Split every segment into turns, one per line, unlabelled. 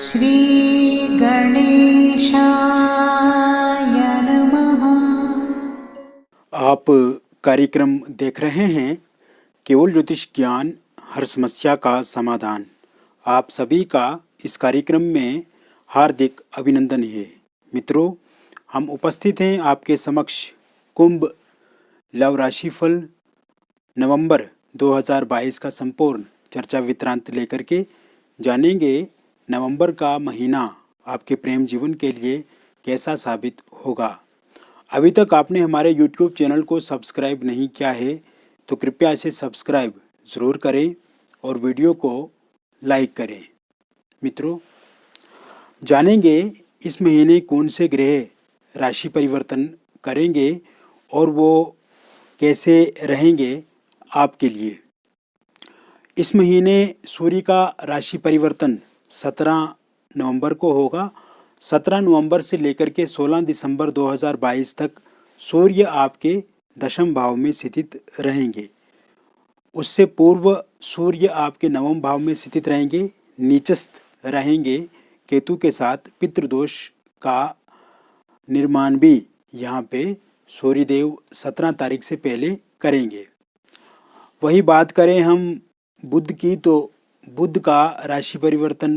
श्री गणेशाय नमः।
आप कार्यक्रम देख रहे हैं केवल ज्योतिष ज्ञान, हर समस्या का समाधान। आप सभी का इस कार्यक्रम में हार्दिक अभिनंदन है। मित्रों, हम उपस्थित हैं आपके समक्ष कुंभ लव राशिफल नवंबर 2022 का संपूर्ण चर्चा वितरांत लेकर के जानेंगे नवंबर का महीना आपके प्रेम जीवन के लिए कैसा साबित होगा। अभी तक आपने हमारे YouTube चैनल को सब्सक्राइब नहीं किया है तो कृपया इसे सब्सक्राइब ज़रूर करें और वीडियो को लाइक करें। मित्रों, जानेंगे इस महीने कौन से ग्रह राशि परिवर्तन करेंगे और वो कैसे रहेंगे आपके लिए। इस महीने सूर्य का राशि परिवर्तन 17 नवंबर को होगा। 17 नवंबर से लेकर के 16 दिसंबर 2022 तक सूर्य आपके दशम भाव में स्थित रहेंगे। उससे पूर्व सूर्य आपके नवम भाव में स्थित रहेंगे, नीचस्थ रहेंगे केतु के साथ। पितृदोष का निर्माण भी यहाँ पे सूर्यदेव 17 तारीख से पहले करेंगे। वही बात करें हम बुध की, तो बुध का राशि परिवर्तन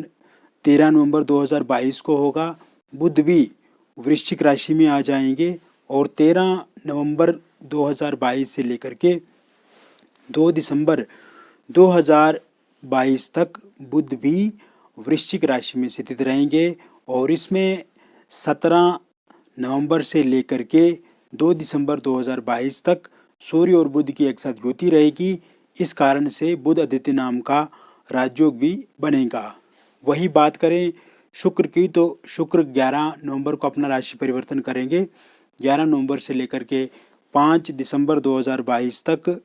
13 नवंबर 2022 को होगा। बुध भी वृश्चिक राशि में आ जाएंगे और 13 नवंबर 2022 से लेकर के 2 दिसंबर 2022 तक बुध भी वृश्चिक राशि में स्थित रहेंगे। और इसमें 17 नवंबर से लेकर के 2 दिसंबर 2022 तक सूर्य और बुध की एक साथ युति रहेगी। इस कारण से बुध आदित्य नाम का राजयोग भी बनेगा। वही बात करें शुक्र की, तो शुक्र 11 नवंबर को अपना राशि परिवर्तन करेंगे। 11 नवंबर से लेकर के 5 दिसंबर 2022 तक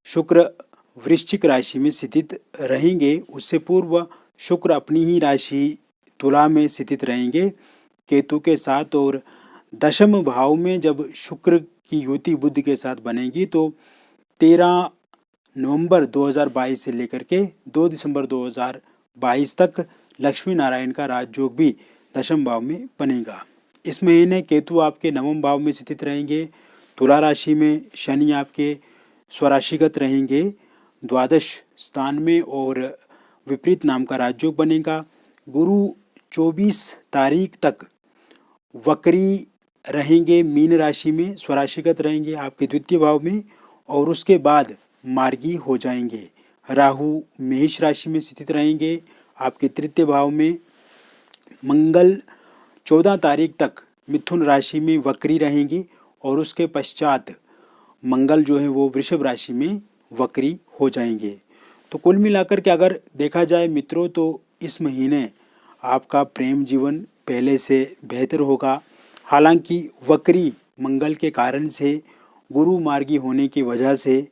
शुक्र वृश्चिक राशि में स्थित रहेंगे। उससे पूर्व शुक्र अपनी ही राशि तुला में स्थित रहेंगे केतु के साथ। और दशम भाव में जब शुक्र की युति बुध के साथ बनेगी तो 13 नवंबर 2022 से लेकर के 2 दिसंबर 2022 तक लक्ष्मी नारायण का राजयोग भी दशम भाव में बनेगा। इस महीने केतु आपके नवम भाव में स्थित रहेंगे, तुला राशि में। शनि आपके स्वराशिगत रहेंगे द्वादश स्थान में और विपरीत नाम का राजयोग बनेगा। गुरु 24 तारीख तक वक्री रहेंगे मीन राशि में, स्वराशिगत रहेंगे आपके द्वितीय भाव में और उसके बाद मार्गी हो जाएंगे। राहु मेष राशि में स्थित रहेंगे आपके तृतीय भाव में। मंगल 14 तारीख तक मिथुन राशि में वक्री रहेंगे और उसके पश्चात मंगल जो है वो वृषभ राशि में वक्री हो जाएंगे। तो कुल मिलाकर के अगर देखा जाए मित्रों, तो इस महीने आपका प्रेम जीवन पहले से बेहतर होगा। हालांकि वक्री मंगल के कारण से, गुरु मार्गी होने की वजह से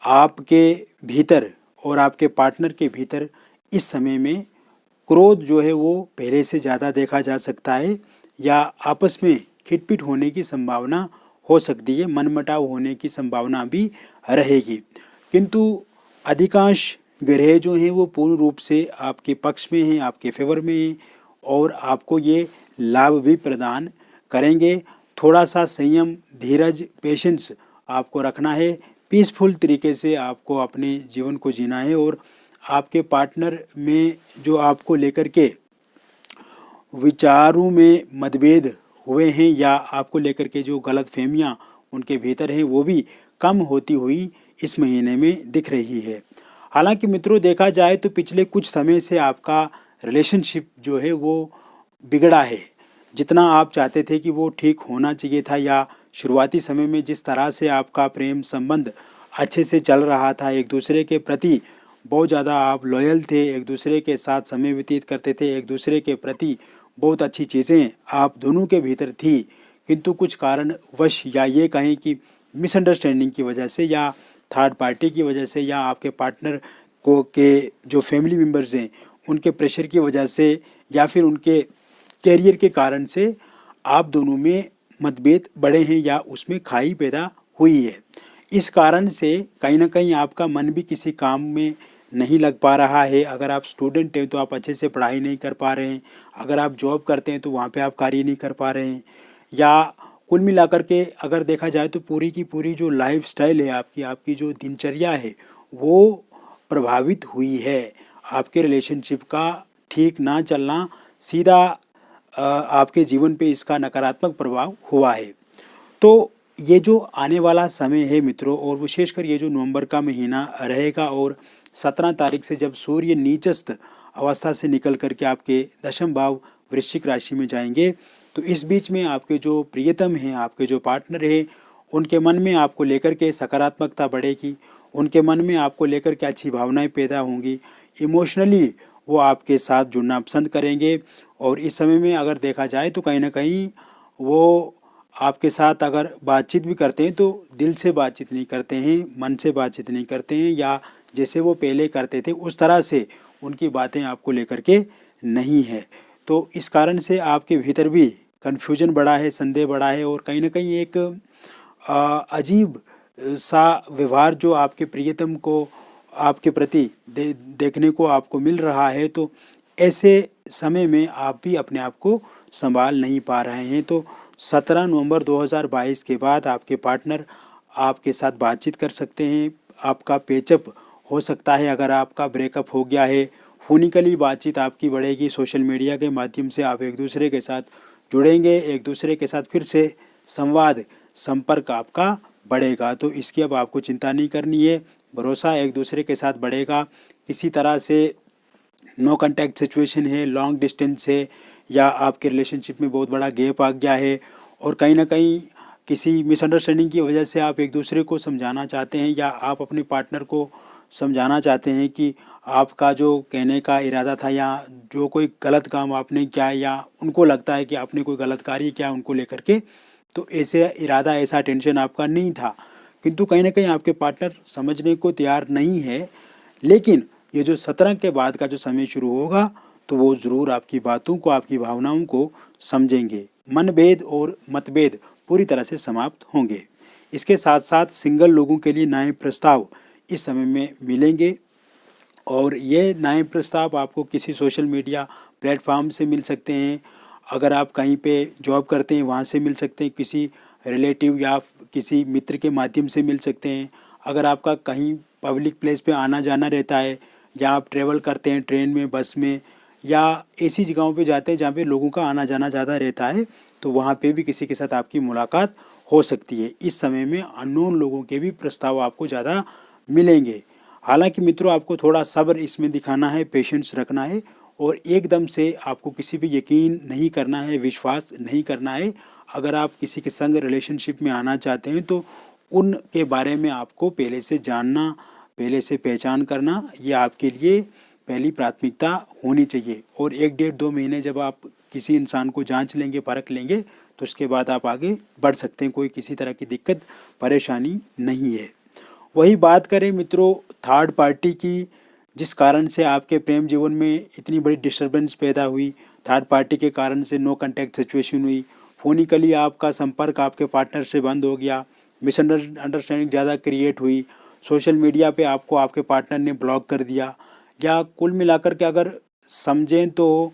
आपके भीतर और आपके पार्टनर के भीतर इस समय में क्रोध जो है वो पहले से ज़्यादा देखा जा सकता है या आपस में खिटपिट होने की संभावना हो सकती है, मनमुटाव होने की संभावना भी रहेगी। किंतु अधिकांश ग्रह जो हैं वो पूर्ण रूप से आपके पक्ष में हैं, आपके फेवर में हैं और आपको ये लाभ भी प्रदान करेंगे। थोड़ा सा संयम, धीरज, पेशेंस आपको रखना है। पीसफुल तरीके से आपको अपने जीवन को जीना है और आपके पार्टनर में जो आपको लेकर के विचारों में मतभेद हुए हैं या आपको लेकर के जो गलतफहमियां उनके भीतर हैं वो भी कम होती हुई इस महीने में दिख रही है। हालांकि मित्रों, देखा जाए तो पिछले कुछ समय से आपका रिलेशनशिप जो है वो बिगड़ा है। जितना आप चाहते थे कि वो ठीक होना चाहिए था या शुरुआती समय में जिस तरह से आपका प्रेम संबंध अच्छे से चल रहा था, एक दूसरे के प्रति बहुत ज़्यादा आप लॉयल थे, एक दूसरे के साथ समय व्यतीत करते थे, एक दूसरे के प्रति बहुत अच्छी चीज़ें आप दोनों के भीतर थी। किंतु कुछ कारणवश या ये कहें कि मिसअंडरस्टैंडिंग की वजह से या थर्ड पार्टी की वजह से या आपके पार्टनर को के जो फैमिली मेम्बर्स हैं उनके प्रेशर की वजह से या फिर उनके कैरियर के कारण से आप दोनों में मतभेद बढ़े हैं या उसमें खाई पैदा हुई है। इस कारण से कहीं ना कहीं आपका मन भी किसी काम में नहीं लग पा रहा है, अगर आप स्टूडेंट हैं तो आप अच्छे से पढ़ाई नहीं कर पा रहे हैं, अगर आप जॉब करते हैं तो वहाँ पे आप कार्य नहीं कर पा रहे हैं, या कुल मिलाकर के अगर देखा जाए तो पूरी की पूरी जो लाइफस्टाइल है आपकी, आपकी जो दिनचर्या है वो प्रभावित हुई है। आपके रिलेशनशिप का ठीक ना चलना सीधा आपके जीवन पे इसका नकारात्मक प्रभाव हुआ है। तो ये जो आने वाला समय है मित्रों, और विशेषकर ये जो नवंबर का महीना रहेगा और 17 तारीख से जब सूर्य नीचस्थ अवस्था से निकल करके आपके दशम भाव वृश्चिक राशि में जाएंगे, तो इस बीच में आपके जो प्रियतम हैं, आपके जो पार्टनर हैं, उनके मन में आपको लेकर के सकारात्मकता बढ़ेगी, उनके मन में आपको लेकर के अच्छी भावनाएं पैदा होंगी, इमोशनली वो आपके साथ जुड़ना पसंद करेंगे। और इस समय में अगर देखा जाए तो कहीं ना कहीं वो आपके साथ अगर बातचीत भी करते हैं तो दिल से बातचीत नहीं करते हैं, मन से बातचीत नहीं करते हैं, या जैसे वो पहले करते थे उस तरह से उनकी बातें आपको लेकर के नहीं है। तो इस कारण से आपके भीतर भी कन्फ्यूजन बढ़ा है, संदेह बढ़ा है, और कहीं ना कहीं एक अजीब सा व्यवहार जो आपके प्रियतम को आपके प्रति देखने को आपको मिल रहा है। तो ऐसे समय में आप भी अपने आप को संभाल नहीं पा रहे हैं। तो 17 नवंबर 2022 के बाद आपके पार्टनर आपके साथ बातचीत कर सकते हैं, आपका पेचअप हो सकता है। अगर आपका ब्रेकअप हो गया है, फोनिकली बातचीत आपकी बढ़ेगी, सोशल मीडिया के माध्यम से आप एक दूसरे के साथ जुड़ेंगे, एक दूसरे के साथ फिर से संवाद संपर्क आपका बढ़ेगा। तो इसकी अब आपको चिंता नहीं करनी है, भरोसा एक दूसरे के साथ बढ़ेगा। किसी तरह से नो कांटेक्ट सिचुएशन है, लॉन्ग डिस्टेंस है, या आपके रिलेशनशिप में बहुत बड़ा गैप आ गया है और कहीं ना कहीं किसी मिसअंडरस्टैंडिंग की वजह से आप एक दूसरे को समझाना चाहते हैं, या आप अपने पार्टनर को समझाना चाहते हैं कि आपका जो कहने का इरादा था या जो कोई गलत काम आपने किया, या उनको लगता है कि आपने कोई गलत कार्य किया उनको लेकर के, तो ऐसे इरादा, ऐसा टेंशन आपका नहीं था, किंतु कहीं ना कहीं आपके पार्टनर समझने को तैयार नहीं है। लेकिन ये जो 17 के बाद का जो समय शुरू होगा तो वो ज़रूर आपकी बातों को, आपकी भावनाओं को समझेंगे। मनभेद और मतभेद पूरी तरह से समाप्त होंगे। इसके साथ साथ सिंगल लोगों के लिए नए प्रस्ताव इस समय में मिलेंगे, और ये नए प्रस्ताव आपको किसी सोशल मीडिया प्लेटफॉर्म से मिल सकते हैं, अगर आप कहीं पे जॉब करते हैं वहाँ से मिल सकते हैं, किसी रिलेटिव या किसी मित्र के माध्यम से मिल सकते हैं, अगर आपका कहीं पब्लिक प्लेस पे आना जाना रहता है, या आप ट्रेवल करते हैं ट्रेन में, बस में, या ऐसी जगहों पे जाते हैं जहाँ पे लोगों का आना जाना ज़्यादा रहता है, तो वहाँ पे भी किसी के साथ आपकी मुलाकात हो सकती है। इस समय में अननोन लोगों के भी प्रस्ताव आपको ज़्यादा मिलेंगे। हालांकि मित्रों, आपको थोड़ा सब्र इसमें दिखाना है, पेशेंस रखना है, और एकदम से आपको किसी पे यकीन नहीं करना है, विश्वास नहीं करना है। अगर आप किसी के संग रिलेशनशिप में आना चाहते हैं तो उनके बारे में आपको पहले से जानना, पहले से पहचान करना, ये आपके लिए पहली प्राथमिकता होनी चाहिए। और 1-1.5-2 महीने जब आप किसी इंसान को जांच लेंगे, परख लेंगे, तो उसके बाद आप आगे बढ़ सकते हैं, कोई किसी तरह की दिक्कत परेशानी नहीं है। वही बात करें मित्रों थर्ड पार्टी की, जिस कारण से आपके प्रेम जीवन में इतनी बड़ी डिस्टर्बेंस पैदा हुई, थर्ड पार्टी के कारण से नो कांटेक्ट सिचुएशन हुई, फोनिकली आपका संपर्क आपके पार्टनर से बंद हो गया, मिसअंडरस्टैंडिंग ज़्यादा क्रिएट हुई, सोशल मीडिया पे आपको आपके पार्टनर ने ब्लॉक कर दिया, या कुल मिलाकर के अगर समझें तो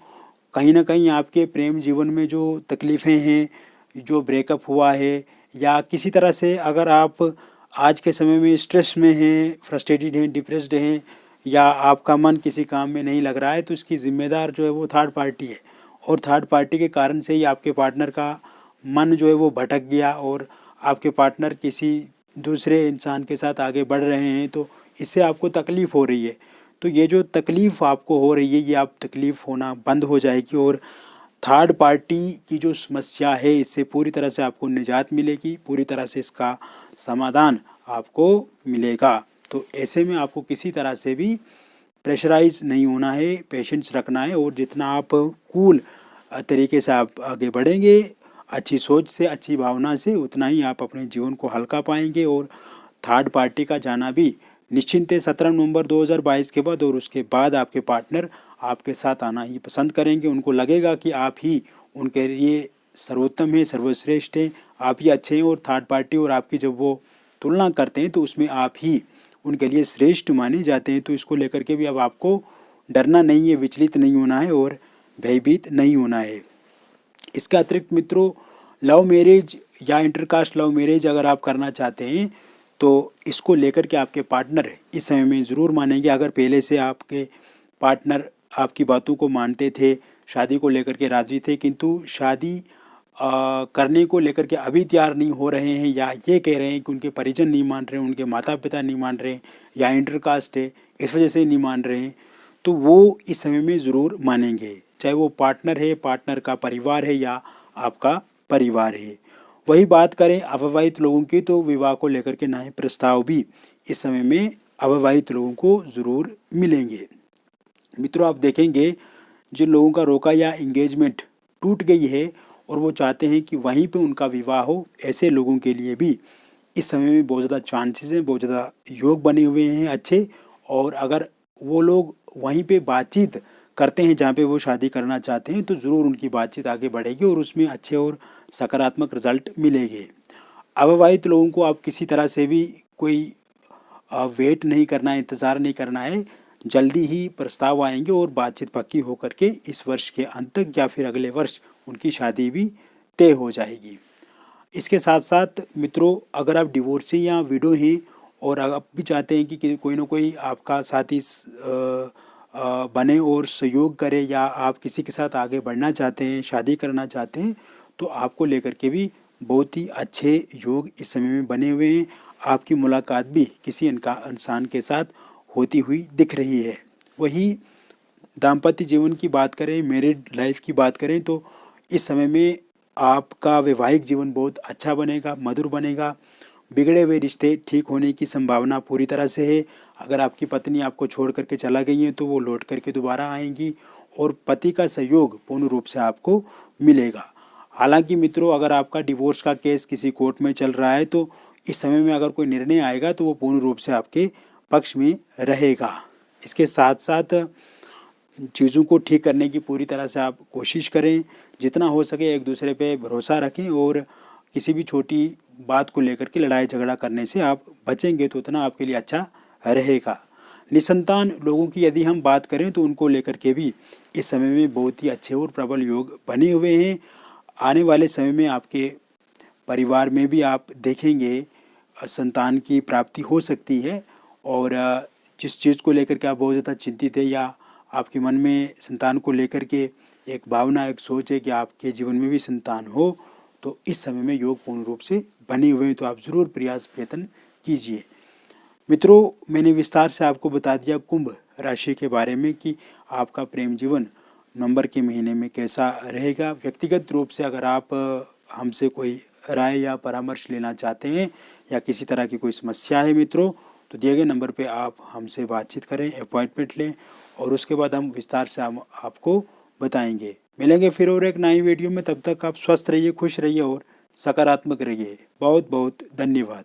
कहीं ना कहीं आपके प्रेम जीवन में जो तकलीफ़ें हैं, जो ब्रेकअप हुआ है, या किसी तरह से अगर आप आज के समय में स्ट्रेस में हैं, फ्रस्ट्रेटेड हैं, डिप्रेस्ड हैं, या आपका मन किसी काम में नहीं लग रहा है, तो इसकी ज़िम्मेदार जो है वो थर्ड पार्टी है। और थर्ड पार्टी के कारण से ही आपके पार्टनर का मन जो है वो भटक गया, और आपके पार्टनर किसी दूसरे इंसान के साथ आगे बढ़ रहे हैं, तो इससे आपको तकलीफ़ हो रही है। तो ये जो तकलीफ़ आपको हो रही है, ये आप तकलीफ़ होना बंद हो जाएगी, और थर्ड पार्टी की जो समस्या है इससे पूरी तरह से आपको निजात मिलेगी, पूरी तरह से इसका समाधान आपको मिलेगा। तो ऐसे में आपको किसी तरह से भी प्रेशराइज नहीं होना है, पेशेंस रखना है, और जितना आप कूल तरीके से आप आगे बढ़ेंगे, अच्छी सोच से, अच्छी भावना से, उतना ही आप अपने जीवन को हल्का पाएंगे। और थर्ड पार्टी का जाना भी निश्चिंत है 17 नवंबर 2022 के बाद, और उसके बाद आपके पार्टनर आपके साथ आना ही पसंद करेंगे। उनको लगेगा कि आप ही उनके लिए सर्वोत्तम हैं, सर्वश्रेष्ठ हैं, आप ही अच्छे हैं, और थर्ड पार्टी और आपकी जब वो तुलना करते हैं तो उसमें आप ही उनके लिए श्रेष्ठ माने जाते हैं। तो इसको लेकर के भी अब आपको डरना नहीं है, विचलित नहीं होना है और भयभीत नहीं होना है। इसके अतिरिक्त मित्रों, लव मैरिज या इंटरकास्ट लव मैरिज अगर आप करना चाहते हैं तो इसको लेकर के आपके पार्टनर इस समय में ज़रूर मानेंगे। अगर पहले से आपके पार्टनर आपकी बातों को मानते थे, शादी को लेकर के राज़ी थे, किंतु शादी करने को लेकर के अभी तैयार नहीं हो रहे हैं, या ये कह रहे हैं कि उनके परिजन नहीं मान रहे हैं, उनके माता पिता नहीं मान रहे हैं, या इंटरकास्ट है इस वजह से नहीं मान रहे हैं, तो वो इस समय में ज़रूर मानेंगे, चाहे वो पार्टनर है, पार्टनर का परिवार है या आपका परिवार है। वही बात करें अविवाहित लोगों की, तो विवाह को लेकर के नए प्रस्ताव भी इस समय में अविवाहित लोगों को ज़रूर मिलेंगे। मित्रों, आप देखेंगे जिन लोगों का रोका या एंगेजमेंट टूट गई है और वो चाहते हैं कि वहीं पे उनका विवाह हो, ऐसे लोगों के लिए भी इस समय में बहुत ज़्यादा चांसेस हैं, बहुत ज़्यादा योग बने हुए हैं अच्छे। और अगर वो लोग वहीं पे बातचीत करते हैं जहाँ पे वो शादी करना चाहते हैं, तो ज़रूर उनकी बातचीत आगे बढ़ेगी और उसमें अच्छे और सकारात्मक रिजल्ट मिलेंगे। अविवाहित लोगों को आप किसी तरह से भी कोई वेट नहीं करना है, इंतज़ार नहीं करना है, जल्दी ही प्रस्ताव आएंगे और बातचीत पक्की होकर के इस वर्ष के अंत तक या फिर अगले वर्ष उनकी शादी भी तय हो जाएगी। इसके साथ साथ मित्रों, अगर आप डिवोर्सी या विडो हैं और आप भी चाहते हैं कि कोई ना कोई आपका साथी बने और सहयोग करे, या आप किसी के साथ आगे बढ़ना चाहते हैं, शादी करना चाहते हैं, तो आपको लेकर के भी बहुत ही अच्छे योग इस समय में बने हुए हैं। आपकी मुलाकात भी किसी इंसान के साथ होती हुई दिख रही है। वही दाम्पत्य जीवन की बात करें, मैरिड लाइफ की बात करें, तो इस समय में आपका वैवाहिक जीवन बहुत अच्छा बनेगा, मधुर बनेगा। बिगड़े हुए रिश्ते ठीक होने की संभावना पूरी तरह से है। अगर आपकी पत्नी आपको छोड़ करके चला गई है तो वो लौट करके दोबारा आएंगी और पति का सहयोग पूर्ण रूप से आपको मिलेगा। हालांकि मित्रों, अगर आपका डिवोर्स का केस किसी कोर्ट में चल रहा है तो इस समय में अगर कोई निर्णय आएगा तो वो पूर्ण रूप से आपके पक्ष में रहेगा। इसके साथ साथ चीज़ों को ठीक करने की पूरी तरह से आप कोशिश करें, जितना हो सके एक दूसरे पे भरोसा रखें और किसी भी छोटी बात को लेकर के लड़ाई झगड़ा करने से आप बचेंगे तो उतना आपके लिए अच्छा रहेगा। निसंतान लोगों की यदि हम बात करें तो उनको लेकर के भी इस समय में बहुत ही अच्छे और प्रबल योग बने हुए हैं। आने वाले समय में आपके परिवार में भी आप देखेंगे संतान की प्राप्ति हो सकती है, और जिस चीज़ को लेकर के आप बहुत ज़्यादा चिंतित है या आपके मन में संतान को लेकर के एक भावना, एक सोच है कि आपके जीवन में भी संतान हो, तो इस समय में योग पूर्ण रूप से बने हुए हैं, तो आप ज़रूर प्रयत्न कीजिए। मित्रों, मैंने विस्तार से आपको बता दिया कुंभ राशि के बारे में कि आपका प्रेम जीवन नवंबर के महीने में कैसा रहेगा। व्यक्तिगत रूप से अगर आप हमसे कोई राय या परामर्श लेना चाहते हैं या किसी तरह की कोई समस्या है मित्रों, तो दिए गए नंबर पे आप हमसे बातचीत करें, अपॉइंटमेंट लें और उसके बाद हम विस्तार से हम आपको बताएंगे। मिलेंगे फिर और एक नई वीडियो में। तब तक आप स्वस्थ रहिए, खुश रहिए और सकारात्मक रहिए। बहुत बहुत धन्यवाद।